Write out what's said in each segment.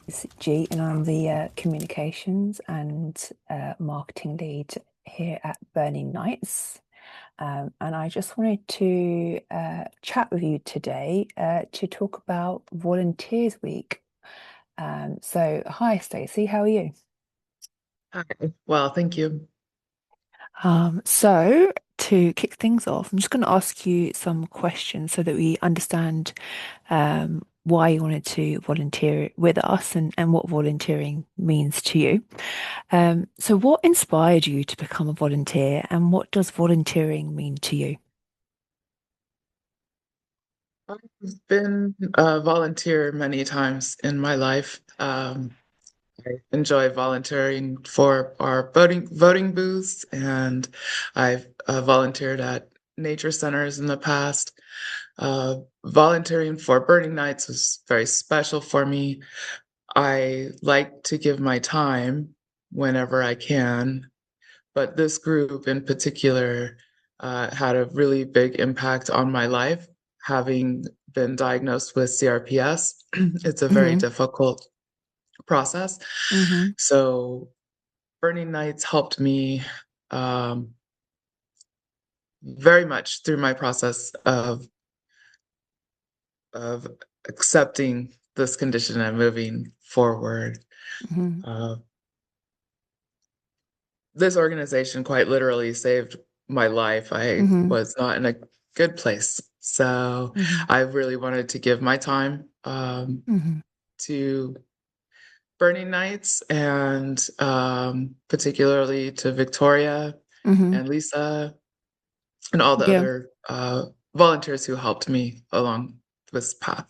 It's G, and I'm the communications and marketing lead here at Burning Nights. And I just wanted to chat with you today to talk about Volunteers Week. So, hi, Stacie, how are you? Hi. Well, thank you. So to kick things off, I'm just going to ask you some questions so that we understand why you wanted to volunteer with us and what volunteering means to you. So what inspired you to become a volunteer and what does volunteering mean to you? I've been a volunteer many times in my life. I enjoy volunteering for our voting booths, and I've volunteered at nature centers in the past. Volunteering for Burning Nights was very special for me. I like to give my time whenever I can, but this group in particular had a really big impact on my life. Having been diagnosed with CRPS, it's a very Hmm. difficult process. Hmm. So, Burning Nights helped me um, very much through my process of accepting this condition and moving forward. Hmm. Uh, this organization quite literally saved my life. I Hmm. was not in a good place. So Hmm. I really wanted to give my time Hmm. to Burning Nights and particularly to Victoria Hmm. and Lisa and all the Yeah. other volunteers who helped me along this path.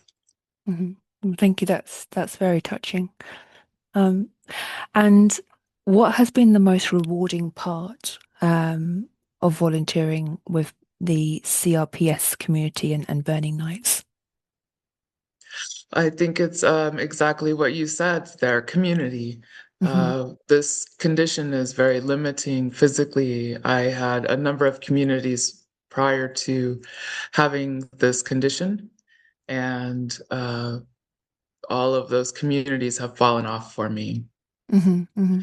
Hmm. Thank you. That's very touching. Um, And what has been the most rewarding part of volunteering with the CRPS community and Burning Nights? I think it's exactly what you said, their community. Hmm. This condition is very limiting physically. I had a number of communities prior to having this condition, and all of those communities have fallen off for me. Hmm. Hmm.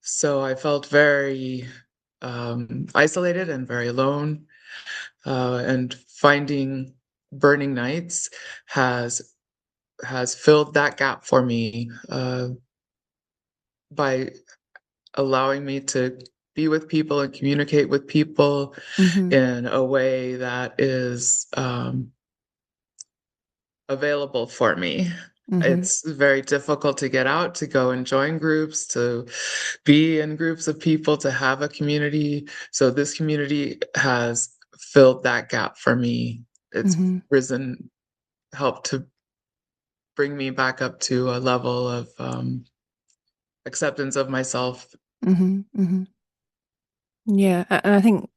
So I felt very isolated and very alone. And finding Burning Nights has filled that gap for me by allowing me to be with people and communicate with people Hmm. in a way that is available for me. Hmm. It's very difficult to get out, to go and join groups, to be in groups of people, to have a community. So this community has filled that gap for me. It's Hmm. risen, helped to bring me back up to a level of acceptance of myself. Hmm. Hmm. Yeah, and I think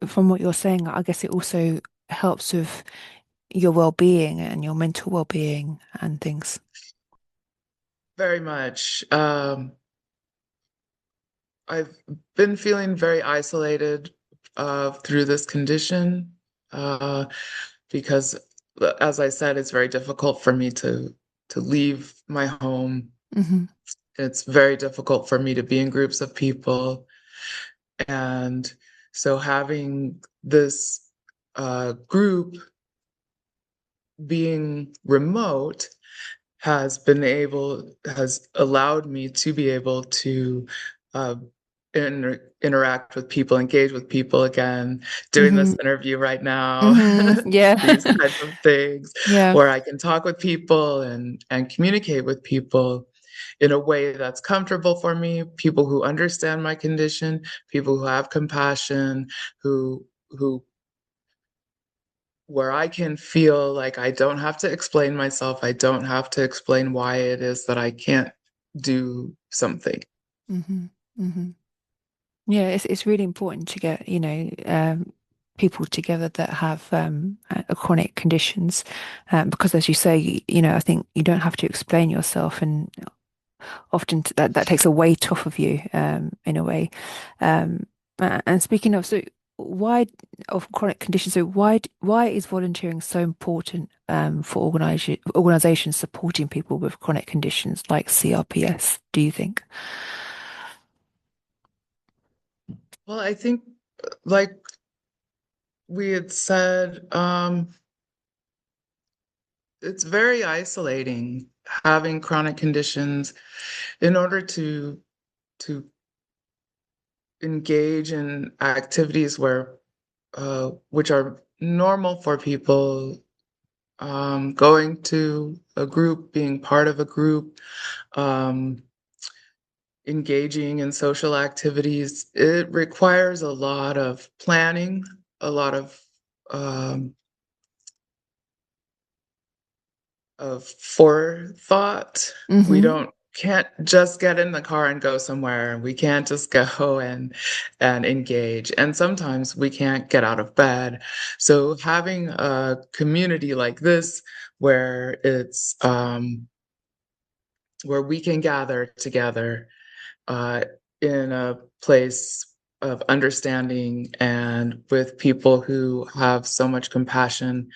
from what you're saying, I guess it also helps with your well-being and your mental well-being and things. Very much. I've been feeling very isolated through this condition uh, because, as I said, it's very difficult for me to leave my home. Hmm. It's very difficult for me to be in groups of people, and so having this group being remote has allowed me to be able to uh, interact with people, engage with people again, doing this Hmm. interview right now, Hmm. Yeah. these kinds of things, Yeah. where I can talk with people and communicate with people in a way that's comfortable for me, people who understand my condition, people who have compassion, who where I can feel like I don't have to explain myself. I don't have to explain why it is that I can't do something. Hmm. Hmm. Yeah, it's really important to get, people together that have chronic conditions, because as you say, I think you don't have to explain yourself, and often that takes a weight off of you, in a way. And speaking of, so why of chronic conditions? So why is volunteering so important for organizations supporting people with chronic conditions like CRPS, do you think? Well, I think, like we had said, it's very isolating having chronic conditions. In order to engage in activities where which are normal for people, going to a group, being part of a group, um, engaging in social activities, it requires a lot of planning, a lot um, of forethought. We Mm-hmm. don't can't just get in the car and go somewhere. We can't just go and engage. And sometimes we can't get out of bed. So having a community like this where it's where we can gather together uh, in a place of understanding and with people who have so much compassion.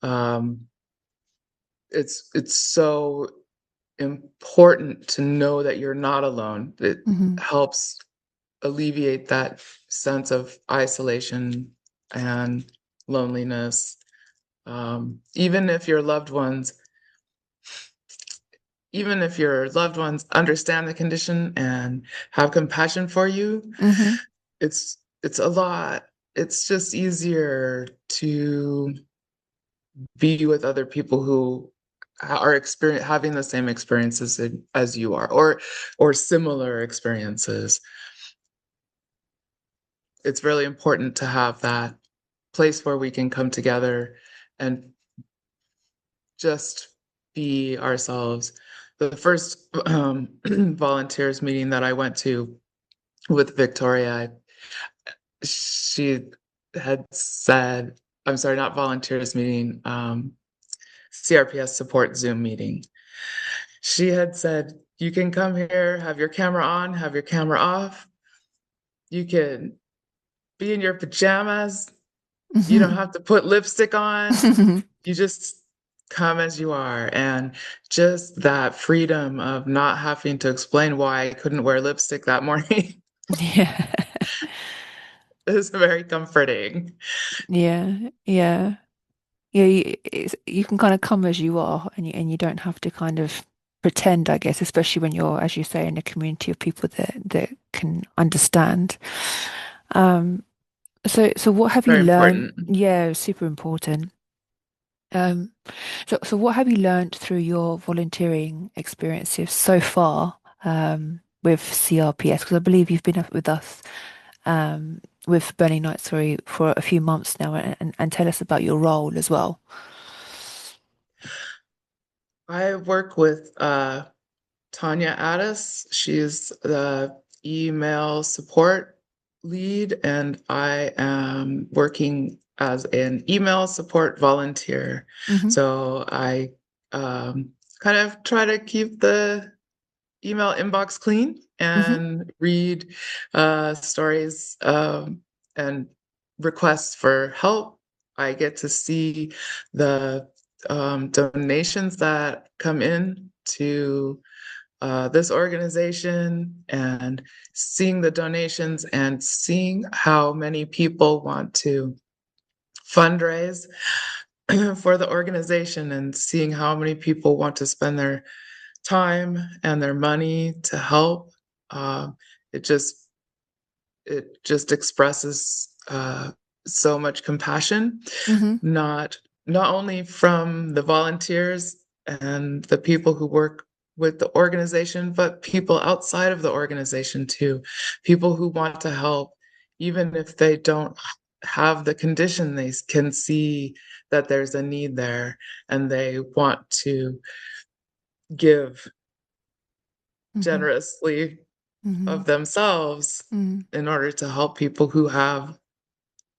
Um, it's so important to know that you're not alone. It Mm-hmm. helps alleviate that sense of isolation and loneliness. Even if your loved ones, even if your loved ones understand the condition and have compassion for you, Mm-hmm. it's a lot. It's just easier to be with other people who are having the same experiences as you are, or similar experiences. It's really important to have that place where we can come together and just be ourselves. The first volunteers meeting that I went to with Victoria, she had said, I'm sorry, not volunteers meeting, CRPS support Zoom meeting. She had said, you can come here, have your camera on, have your camera off. You can be in your pajamas. You don't have to put lipstick on. Mm-hmm. You just come as you are. And just that freedom of not having to explain why I couldn't wear lipstick that morning Yeah. is very comforting. Yeah. Yeah. Yeah, you can kind of come as you are, and you don't have to kind of pretend, I guess, especially when you're, as you say, in a community of people that can understand. Um, so what have you Very learned? important. Yeah, super important. Um, so what have you learned through your volunteering experiences so far, with CRPS? Because I believe you've been up with us, with Burning Nights, sorry, for a few months now, and tell us about your role as well. I work with Tanya Addis. She's the email support lead, and I am working as an email support volunteer. Mm-hmm. So I kind of try to keep the email inbox clean Mm-hmm. and read stories and requests for help. I get to see the donations that come in to this organization, and seeing the donations and seeing how many people want to fundraise for the organization, and seeing how many people want to spend their time and their money to help. Uh, it just it just expresses so much compassion, Mm-hmm. not not only from the volunteers and the people who work with the organization, but people outside of the organization too. People who want to help, even if they don't have the condition, they can see that there's a need there, and they want to give Mm-hmm. generously Mm-hmm. of themselves Mm-hmm. in order to help people who have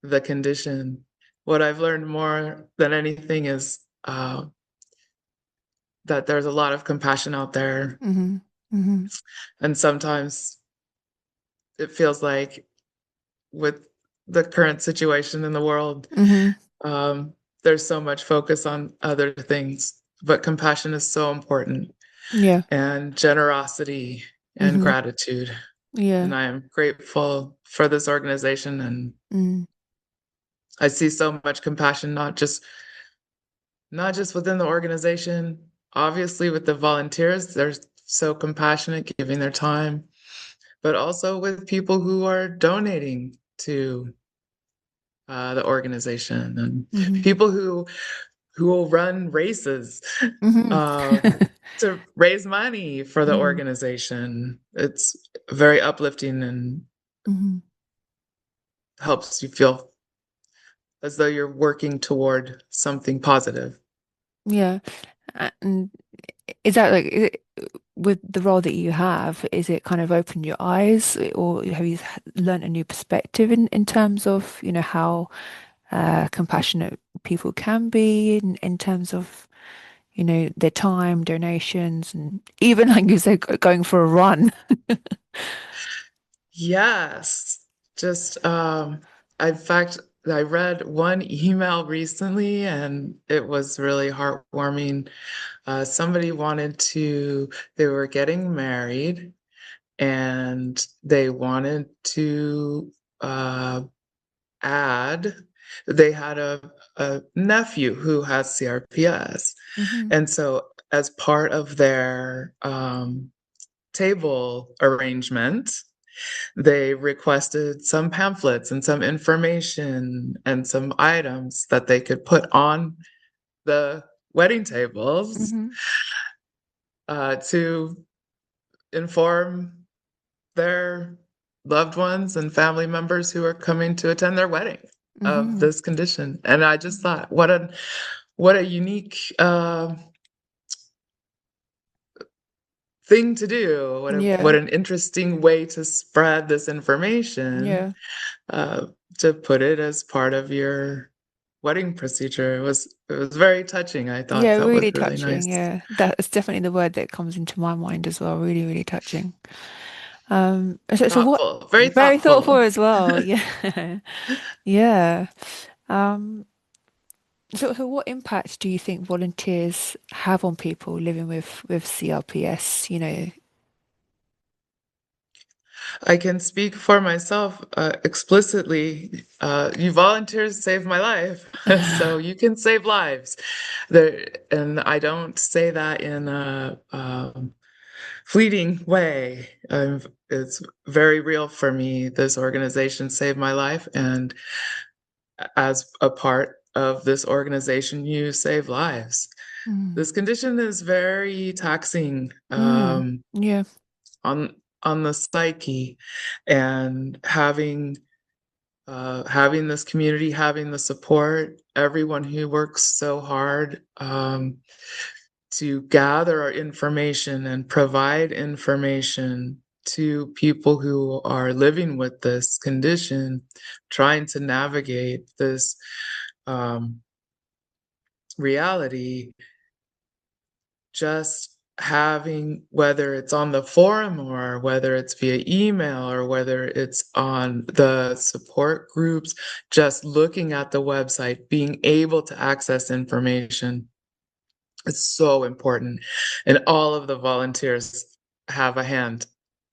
the condition. What I've learned more than anything is that there's a lot of compassion out there. Mm-hmm. Mm-hmm. And sometimes it feels like with the current situation in the world. Mm-hmm. Um, there's so much focus on other things, but compassion is so important, Yeah. and generosity and Mm-hmm. gratitude. Yeah. And I am grateful for this organization, and Mm. I see so much compassion, not just within the organization, obviously with the volunteers, they're so compassionate, giving their time, but also with people who are donating to the organization, and Mm-hmm. people who will run races Mm-hmm. to raise money for the Mm-hmm. organization. It's very uplifting and Mm-hmm. helps you feel as though you're working toward something positive. Yeah. And is that like with the role that you have, is it kind of opened your eyes, or have you learned a new perspective in terms of, how compassionate people can be in terms of, their time, donations, and even like you said, going for a run. Yes, just in fact, I read one email recently and it was really heartwarming. Somebody they were getting married and they wanted to uh, add, they had a nephew who has CRPS. Hmm. And so, as part of their table arrangement, they requested some pamphlets and some information and some items that they could put on the wedding tables Hmm. to inform their loved ones and family members who are coming to attend their wedding of Hmm. this condition. And I just thought, what a unique thing to do. What Yeah. an interesting way to spread this information, Yeah. uh, to put it as part of your wedding procedure. It was very touching. I thought Yeah, that was really really touching. nice. Yeah, that's definitely the word that comes into my mind as well. Really, really touching. So what? Thoughtful, very Very thoughtful thoughtful. as well. Yeah, yeah. Um, so what impact do you think volunteers have on people living with CRPS? I can speak for myself explicitly. You volunteers saved my life, so you can save lives. And I don't say that in a fleeting way. It's very real for me. This organization saved my life, and as a part of this organization, you save lives. Mm, This condition is very taxing. mm, yeah. On the psyche, and having this community, having the support, everyone who works so hard to gather our information and provide information to people who are living with this condition, trying to navigate this um, reality. Just having, whether it's on the forum or whether it's via email or whether it's on the support groups, just looking at the website, being able to access information, is so important. And all of the volunteers have a hand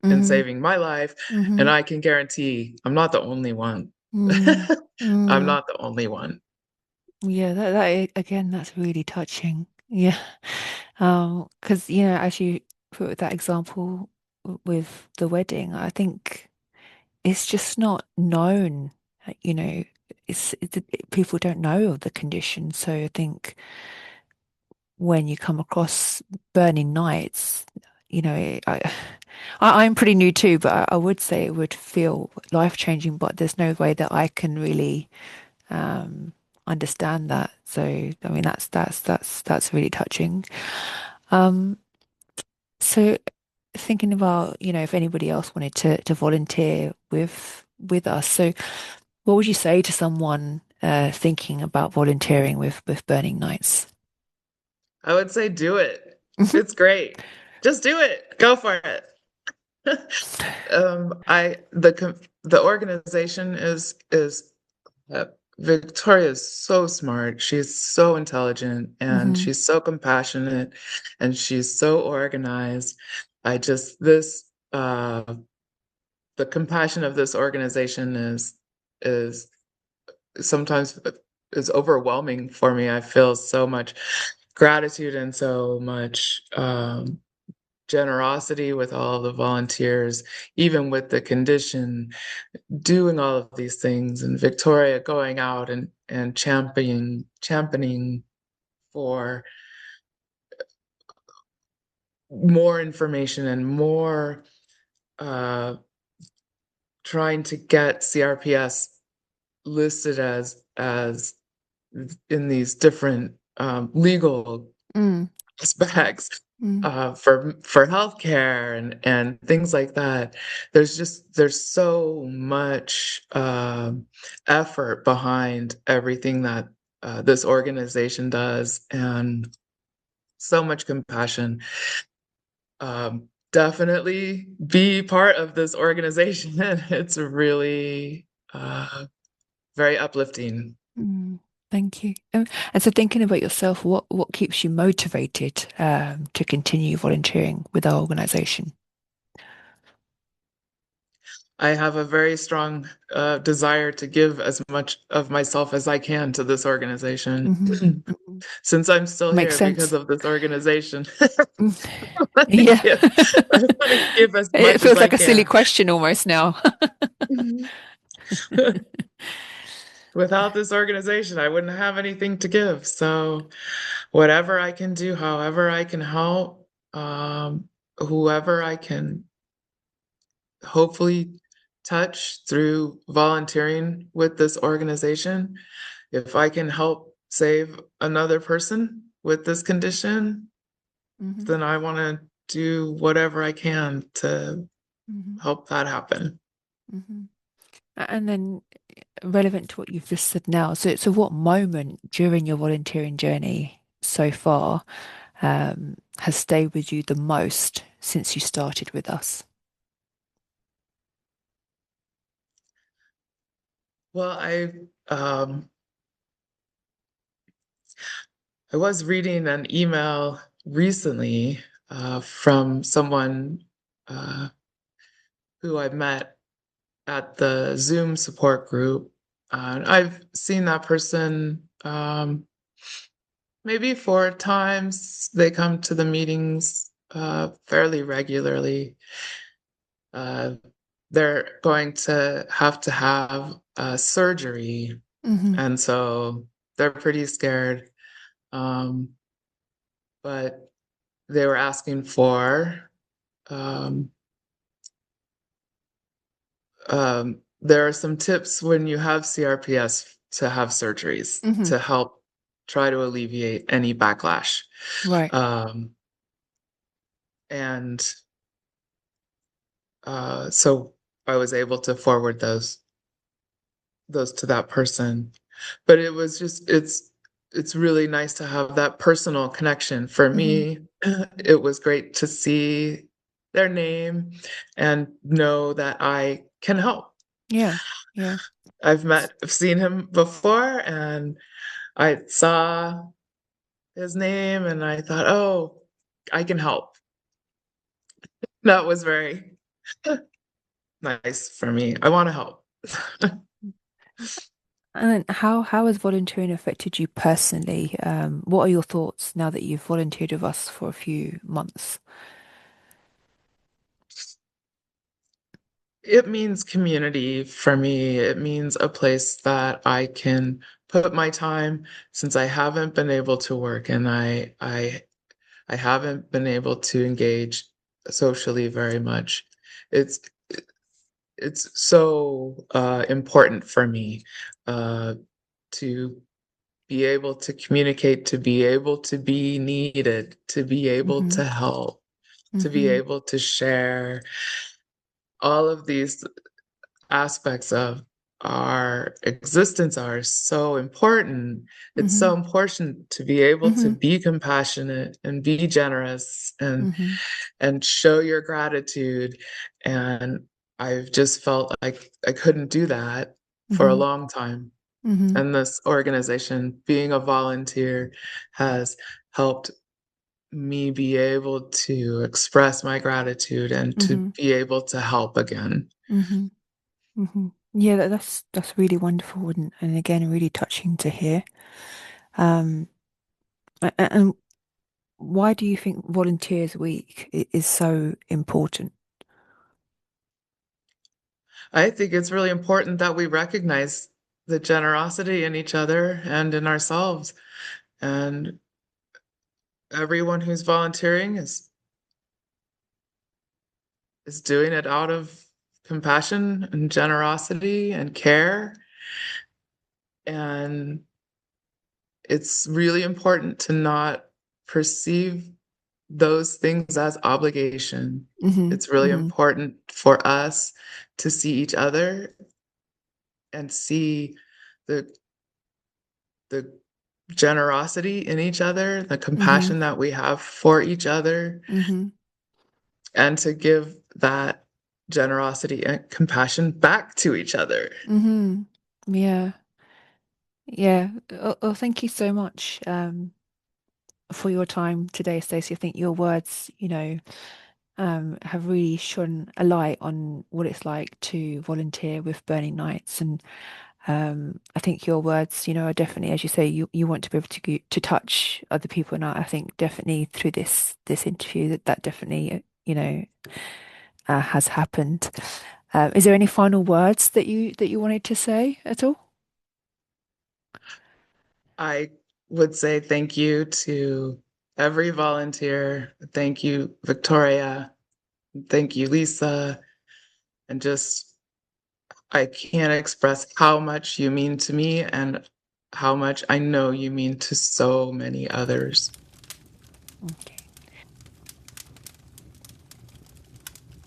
in Mm-hmm. saving my life. And Mm-hmm. I can guarantee I'm not the only one. Mm, I'm mm. not the only one. Yeah, again, that's really touching. Yeah. Because as you put that example with the wedding, I think it's just not known. uh, You know, people don't know of the condition, so I think when you come across Burning Nights, I'm pretty new too, but I would say it would feel life-changing, but there's no way that I can really um, understand that. So, I mean, that's really touching. Um, so thinking about, if anybody else wanted to volunteer with us, so what would you say to someone thinking about volunteering with Burning Nights? I would say do it. It's great. Just do it. Go for it. I the organization is Victoria is so smart. She's so intelligent and Mm-hmm. she's so compassionate and she's so organized. I just this the compassion of this organization is sometimes is overwhelming for me. I feel so much gratitude and so much generosity with all the volunteers, even with the condition, doing all of these things, and Victoria going out and championing for more information and more uh, trying to get CRPS listed as in these different legal Mm, aspects mm, for healthcare and things like that. There's so much effort behind everything that this organization does, and so much compassion. Definitely be part of this organization. It's really very uplifting. mm. Thank you. And so, thinking about yourself, what keeps you motivated to continue volunteering with our organization? I have a very strong desire to give as much of myself as I can to this organization. Hmm. Hmm. Since I'm still Makes here because sense. of this organization, Mm. I want to Yeah. give, I want to give as It much as feels I like a silly can. question almost now. Without this organization, I wouldn't have anything to give. So, whatever I can do, however I can help, whoever I can hopefully touch through volunteering with this organization, if I can help save another person with this condition, Hmm. then I want to do whatever I can to Hmm. help that happen. Hmm. And then relevant to what you've just said now, so what moment during your volunteering journey so far has stayed with you the most since you started with us? Well, I was reading an email recently from someone uh, who I met at the Zoom support group. I've seen that person maybe 4 times. They come to the meetings fairly regularly. Uh, they're going to have surgery, Hmm. and so they're pretty scared. Um, but they were asking for um, there are some tips when you have CRPS to have surgeries Hmm. to help try to alleviate any backlash. Right. Um, and so I was able to forward those to that person. But it was just it's really nice to have that personal connection. For Hmm. me, it was great to see their name and know that I can help. Yeah. Yeah. I've seen him before, and I saw his name and I thought, oh, I can help. That was very nice for me. I want to help. And then how has volunteering affected you personally? What are your thoughts now that you've volunteered with us for a few months? It means community for me. It means a place that I can put my time since I haven't been able to work and I haven't been able to engage socially very much. It's it's so important for me uh, to be able to communicate, to be able to be needed, to be able Hmm. to help, to be Hmm. able to share all of these aspects of our existence are so important. It's Hmm. so important to be able to Hmm. be compassionate and be generous Hmm. and show your gratitude and I've just felt like I couldn't do that for a Mm-hmm. long time. Mm-hmm. And this organization, being a volunteer, has helped me be able to express my gratitude and to Mm-hmm. be able to help again. Mm-hmm. Mm-hmm. Yeah, that's really wonderful and again really touching to hear. Um, and why do you think Volunteers Week is so important? I think it's really important that we recognize the generosity in each other and in ourselves. And everyone who's volunteering is doing it out of compassion and generosity and care. And it's really important to not perceive those things as obligation. Mm-hmm. It's really Mm-hmm. important for us to see each other and see the the generosity in each other, the Mm-hmm. compassion that we have for each other, Mm-hmm. and to give that generosity and compassion back to each other. Mm-hmm. Yeah. Yeah. Oh, thank you so much for your time today, Stacey. I think your words, have really shone a light on what it's like to volunteer with Burning Nights. And I think your words, are definitely, as you say, you want to be able to touch other people. And I think definitely through this interview that definitely, has happened. Is there any final words that you wanted to say at all? I would say thank you to every volunteer. Thank you, Victoria. Thank you, Lisa. And just, I can't express how much you mean to me and how much I know you mean to so many others. Okay.